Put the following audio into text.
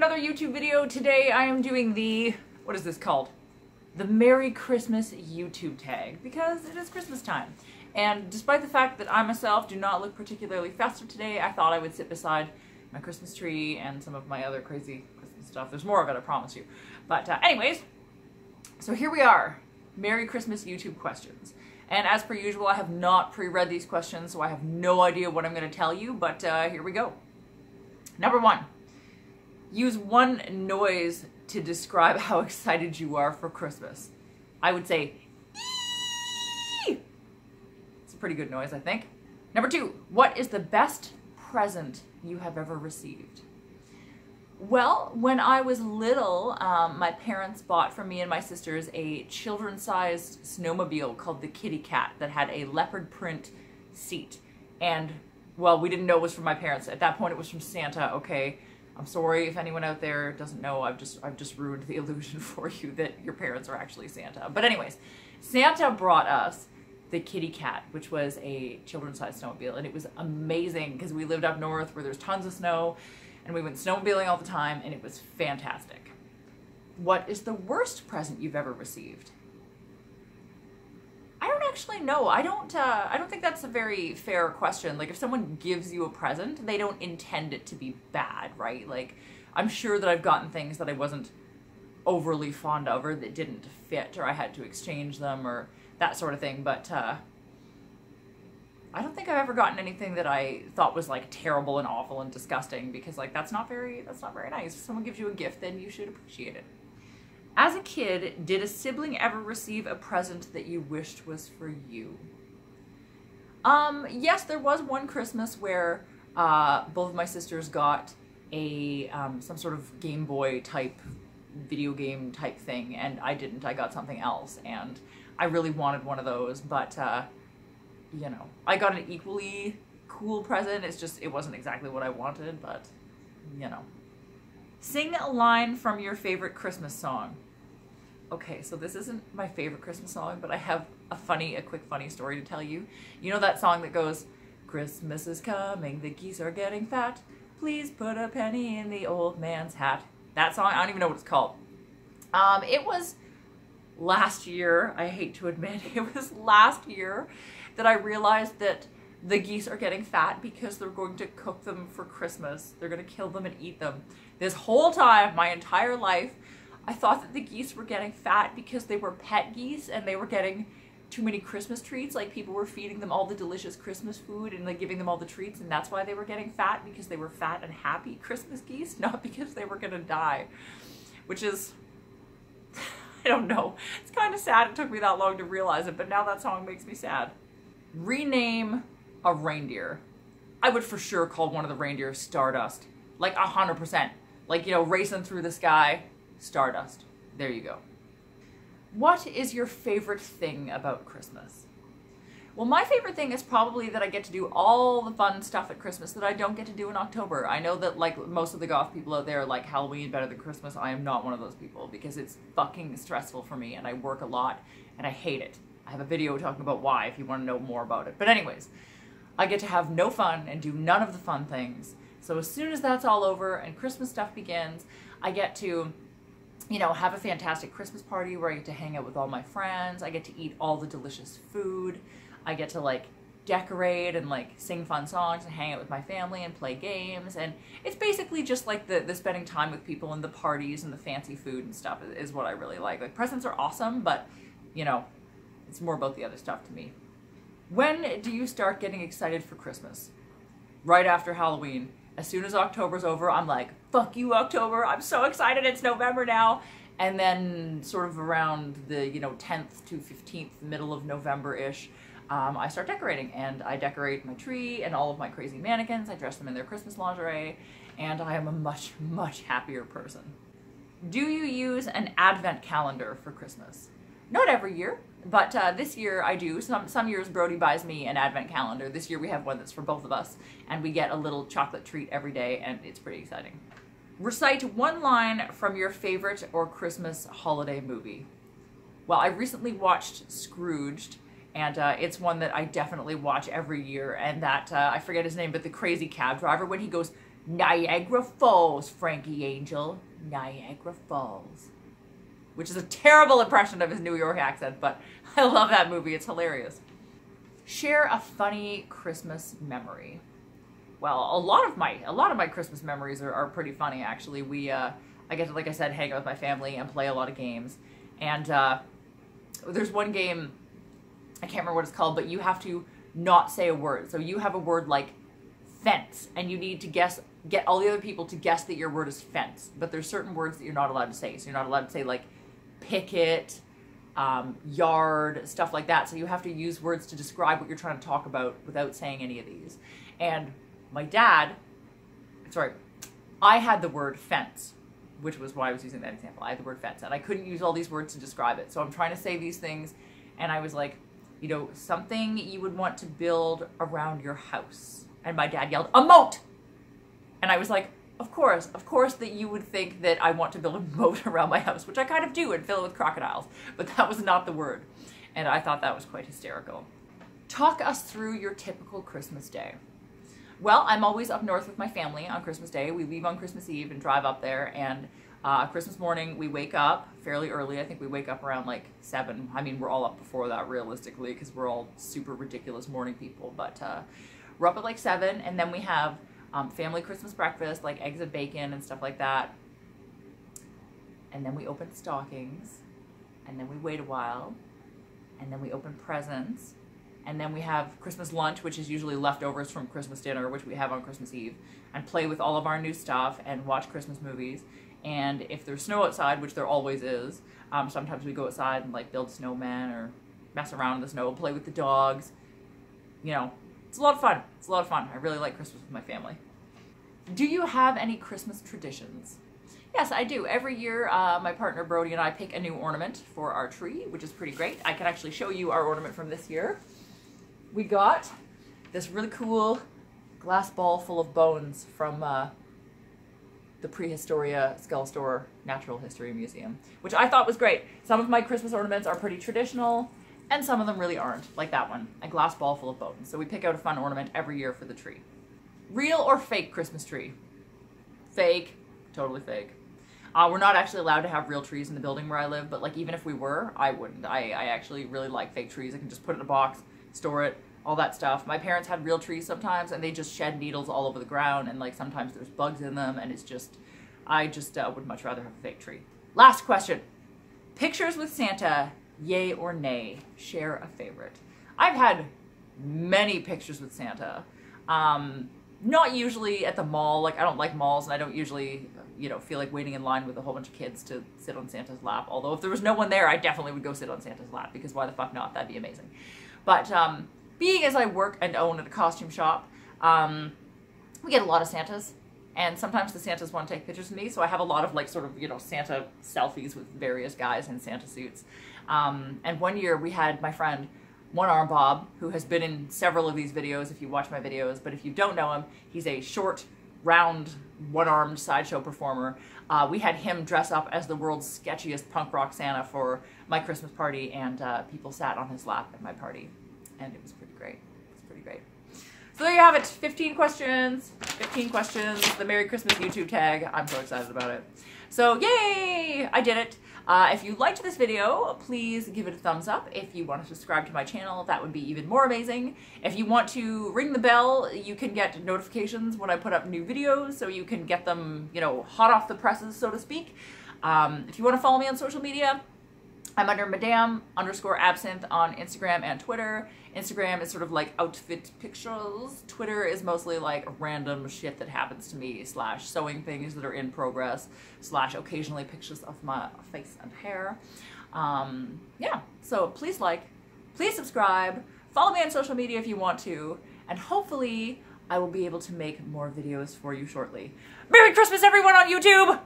another YouTube video. Today I am doing the, what is this called? The Merry Christmas YouTube tag, because it is Christmas time. And despite the fact that I myself do not look particularly festive today, I thought I would sit beside my Christmas tree and some of my other crazy Christmas stuff. There's more of it, I promise you. But anyways, so here we are. Merry Christmas YouTube questions. And as per usual, I have not pre-read these questions, so I have no idea what I'm going to tell you, but here we go. Number one, use one noise to describe how excited you are for Christmas. I would say, eee! It's a pretty good noise, I think. Number two, what is the best present you have ever received? Well, when I was little, my parents bought for me and my sisters a children-sized snowmobile called the Kitty Cat that had a leopard print seat. And, well, we didn't know it was from my parents. At that point, it was from Santa, okay? I'm sorry if anyone out there doesn't know. I've just ruined the illusion for you that your parents are actually Santa. But anyways, Santa brought us the Kitty Cat, which was a children-sized snowmobile, and it was amazing because we lived up north where there's tons of snow. And we went snowmobiling all the time, and it was fantastic. What is the worst present you've ever received? I don't actually know. I don't think that's a very fair question. Like, if someone gives you a present, they don't intend it to be bad, right? Like, I'm sure that I've gotten things that I wasn't overly fond of, or that didn't fit, or I had to exchange them, or that sort of thing. But I don't think I've ever gotten anything that I thought was like terrible and awful and disgusting, because like that's not very nice. If someone gives you a gift, then you should appreciate it. As a kid, did a sibling ever receive a present that you wished was for you? Yes, there was one Christmas where both of my sisters got a some sort of Game Boy type video game type thing, and I didn't. I got something else, and I really wanted one of those, but you know, I got an equally cool present. It's just, it wasn't exactly what I wanted, but, you know. Sing a line from your favorite Christmas song. Okay, so this isn't my favorite Christmas song, but I have a quick funny story to tell you. You know that song that goes, Christmas is coming, the geese are getting fat, please put a penny in the old man's hat. That song, I don't even know what it's called. It was last year, I hate to admit, it was last year that I realized that the geese are getting fat because they're going to cook them for Christmas. They're going to kill them and eat them. This whole time, my entire life, I thought that the geese were getting fat because they were pet geese and they were getting too many Christmas treats. Like, people were feeding them all the delicious Christmas food and like giving them all the treats, and that's why they were getting fat, because they were fat and happy Christmas geese, not because they were going to die. Which is, I don't know. It's kind of sad it took me that long to realize it, but now that song makes me sad. Rename a reindeer. I would for sure call one of the reindeer Stardust. Like 100%. Like, you know, racing through the sky, Stardust. There you go. What is your favorite thing about Christmas? Well, my favorite thing is probably that I get to do all the fun stuff at Christmas that I don't get to do in October. I know that like most of the goth people out there like Halloween better than Christmas. I am not one of those people because it's fucking stressful for me and I work a lot and I hate it. I have a video talking about why if you want to know more about it. But anyways, I get to have no fun and do none of the fun things. So as soon as that's all over and Christmas stuff begins, I get to, you know, have a fantastic Christmas party where I get to hang out with all my friends. I get to eat all the delicious food. I get to like decorate and like sing fun songs and hang out with my family and play games. And it's basically just like the spending time with people and the parties and the fancy food and stuff is what I really like. Like, presents are awesome, but you know, it's more about the other stuff to me. When do you start getting excited for Christmas? Right after Halloween. As soon as October's over, I'm like, fuck you, October. I'm so excited. It's November now. And then sort of around the, you know, 10th to 15th, middle of November-ish, I start decorating. And I decorate my tree and all of my crazy mannequins. I dress them in their Christmas lingerie. And I am a much, much happier person. Do you use an advent calendar for Christmas? Not every year, but this year I do. Some years Brody buys me an advent calendar. This year we have one that's for both of us, and we get a little chocolate treat every day, and it's pretty exciting. Recite one line from your favorite or Christmas holiday movie. Well, I recently watched Scrooged, and it's one that I definitely watch every year, and that, I forget his name, but the crazy cab driver, when he goes, Niagara Falls, Frankie Angel. Niagara Falls. Which is a terrible impression of his New York accent, but I love that movie. It's hilarious. Share a funny Christmas memory. Well, a lot of my Christmas memories are pretty funny, actually. I get to, like I said, hang out with my family and play a lot of games. And there's one game, I can't remember what it's called, but you have to not say a word. So you have a word like fence, and you need to get all the other people to guess that your word is fence. But there's certain words that you're not allowed to say. So you're not allowed to say like picket, yard, stuff like that. So you have to use words to describe what you're trying to talk about without saying any of these. And I had the word fence, which was why I was using that example. I had the word fence, and I couldn't use all these words to describe it. So I'm trying to say these things, and I was like, you know, something you would want to build around your house. And my dad yelled, a moat! And I was like, of course that you would think that I want to build a moat around my house, which I kind of do, and fill it with crocodiles. But that was not the word. And I thought that was quite hysterical. Talk us through your typical Christmas day. Well, I'm always up north with my family on Christmas Day. We leave on Christmas Eve and drive up there, and Christmas morning we wake up fairly early. I think we wake up around like 7. I mean, we're all up before that realistically because we're all super ridiculous morning people, but we're up at like 7, and then we have family Christmas breakfast, like eggs and bacon and stuff like that. And then we open stockings, and then we wait a while, and then we open presents. And then we have Christmas lunch, which is usually leftovers from Christmas dinner, which we have on Christmas Eve, and play with all of our new stuff and watch Christmas movies. And if there's snow outside, which there always is, sometimes we go outside and like build snowmen or mess around in the snow, play with the dogs. You know, it's a lot of fun. It's a lot of fun. I really like Christmas with my family. Do you have any Christmas traditions? Yes, I do. Every year, my partner Brody and I pick a new ornament for our tree, which is pretty great. I can actually show you our ornament from this year. We got this really cool glass ball full of bones from the Prehistoria Skull Store Natural History Museum, which I thought was great. Some of my Christmas ornaments are pretty traditional, and some of them really aren't, like that one, a glass ball full of bones. So we pick out a fun ornament every year for the tree. Real or fake Christmas tree? Fake. Totally fake. We're not actually allowed to have real trees in the building where I live, but like even if we were, I wouldn't. I actually really like fake trees. I can just put it in a box, store it, all that stuff. My parents had real trees sometimes, and they just shed needles all over the ground, and like sometimes there's bugs in them, and it's just, I just would much rather have a fake tree. Last question. Pictures with Santa, yay or nay? Share a favorite. I've had many pictures with Santa. Not usually at the mall. Like, I don't like malls, and I don't usually, you know, feel like waiting in line with a whole bunch of kids to sit on Santa's lap. Although if there was no one there, I definitely would go sit on Santa's lap, because why the fuck not? That'd be amazing. But being as I work and own at a costume shop, we get a lot of Santas, and sometimes the Santas want to take pictures of me, so I have a lot of like sort of, you know, Santa selfies with various guys in Santa suits. And one year we had my friend One Arm Bob, who has been in several of these videos if you watch my videos, but if you don't know him, he's a short, round, one-armed sideshow performer. We had him dress up as the world's sketchiest punk rock Santa for my Christmas party, and people sat on his lap at my party, and it was pretty great. It was pretty great. So there you have it, 15 questions, the Merry Christmas YouTube tag. I'm so excited about it. So yay, I did it. If you liked this video, please give it a thumbs up. If you want to subscribe to my channel, that would be even more amazing. If you want to ring the bell, you can get notifications when I put up new videos, so you can get them, you know, hot off the presses, so to speak. If you want to follow me on social media, I'm under Madame_Absinthe on Instagram and Twitter. Instagram is sort of like outfit pictures. Twitter is mostly like random shit that happens to me, / sewing things that are in progress, / occasionally pictures of my face and hair. Yeah, so please please subscribe, follow me on social media if you want to, and hopefully I will be able to make more videos for you shortly. Merry Christmas everyone on YouTube!